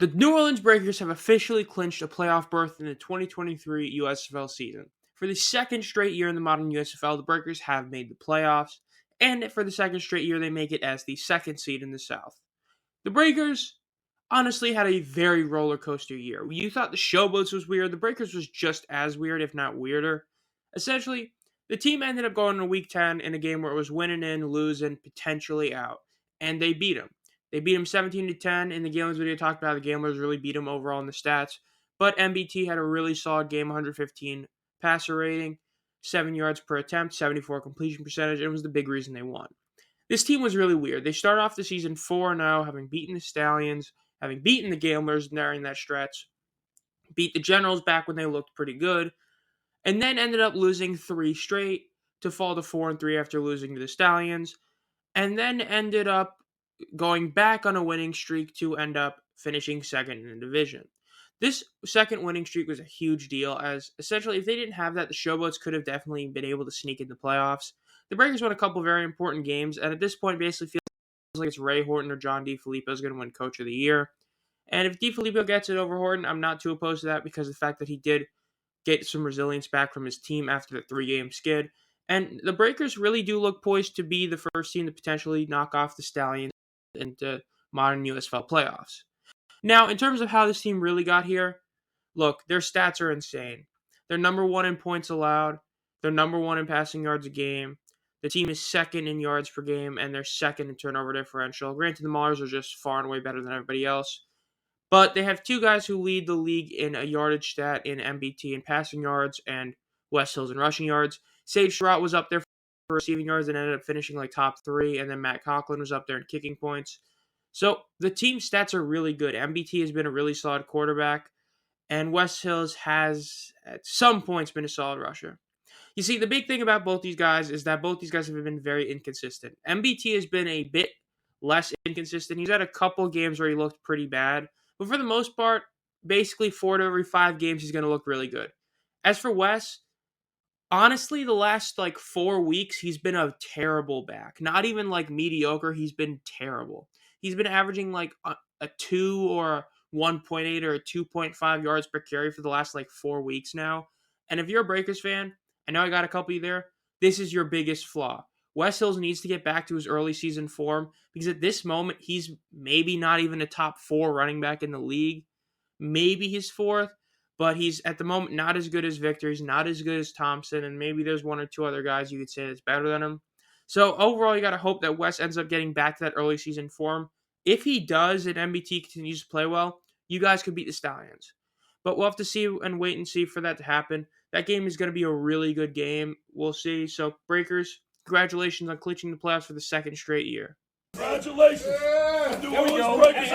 The New Orleans Breakers have officially clinched a playoff berth in the 2023 USFL season. For the second straight year in the modern USFL, the Breakers have made the playoffs, and for the second straight year, they make it as the second seed in the South. The Breakers honestly had a very roller coaster year. You thought the Showboats was weird, the Breakers was just as weird, if not weirder. Essentially, the team ended up going to Week 10 in a game where it was winning in, losing, potentially out, and they beat them. They beat them 17-10 in the Gamblers video. Talked about how the Gamblers really beat them overall in the stats, but MBT had a really solid game, 115 passer rating, 7 yards per attempt, 74 completion percentage, and it was the big reason they won. This team was really weird. They started off the season 4-0, having beaten the Stallions, having beaten the Gamblers during that stretch, beat the Generals back when they looked pretty good, and then ended up losing 3 straight to fall to 4-3 after losing to the Stallions, and then ended up going back on a winning streak to end up finishing second in the division. This second winning streak was a huge deal, as essentially if they didn't have that, the Showboats could have definitely been able to sneak into playoffs. The Breakers won a couple very important games, and at this point basically feels like it's Ray Horton or John DeFilippo is going to win Coach of the Year. And if DeFilippo gets it over Horton, I'm not too opposed to that because of the fact that he did get some resilience back from his team after the 3-game skid. And the Breakers really do look poised to be the first team to potentially knock off the Stallions into modern USFL playoffs. Now, in terms of how this team really got here, look, their stats are insane. They're number 1 in points allowed. They're number 1 in passing yards a game. The team is second in yards per game, and they're second in turnover differential. Granted, the Maulers are just far and away better than everybody else. But they have 2 guys who lead the league in a yardage stat in MBT in passing yards and West Hills in rushing yards. Sage Surratt was up there for receiving yards and ended up finishing like top 3, and then Matt Conklin was up there in kicking points. So the team stats are really good. MBT has been a really solid quarterback, and West Hills has at some points been a solid rusher. You see, the big thing about both these guys is that both these guys have been very inconsistent. MBT has been a bit less inconsistent. He's had a couple games where he looked pretty bad, but for the most part, basically 4 to every 5 games, he's going to look really good. As for Wes, honestly, the last 4 weeks, he's been a terrible back. Not even mediocre, he's been terrible. He's been averaging a 2 or a 1.8 or a 2.5 yards per carry for the last 4 weeks now. And if you're a Breakers fan, I know I got a couple of you there, this is your biggest flaw. Wes Hills needs to get back to his early season form because at this moment, he's maybe not even a top 4 running back in the league. Maybe he's 4th, but he's at the moment not as good as Victor. He's not as good as Thompson, and maybe there's 1 or 2 other guys you could say that's better than him. So overall, you got to hope that Wes ends up getting back to that early season form. If he does and MBT continues to play well, you guys could beat the Stallions. But we'll have to see and wait and see for that to happen. That game is going to be a really good game. We'll see. So, Breakers, congratulations on clinching the playoffs for the second straight year. Congratulations. Yeah. New Orleans Breakers.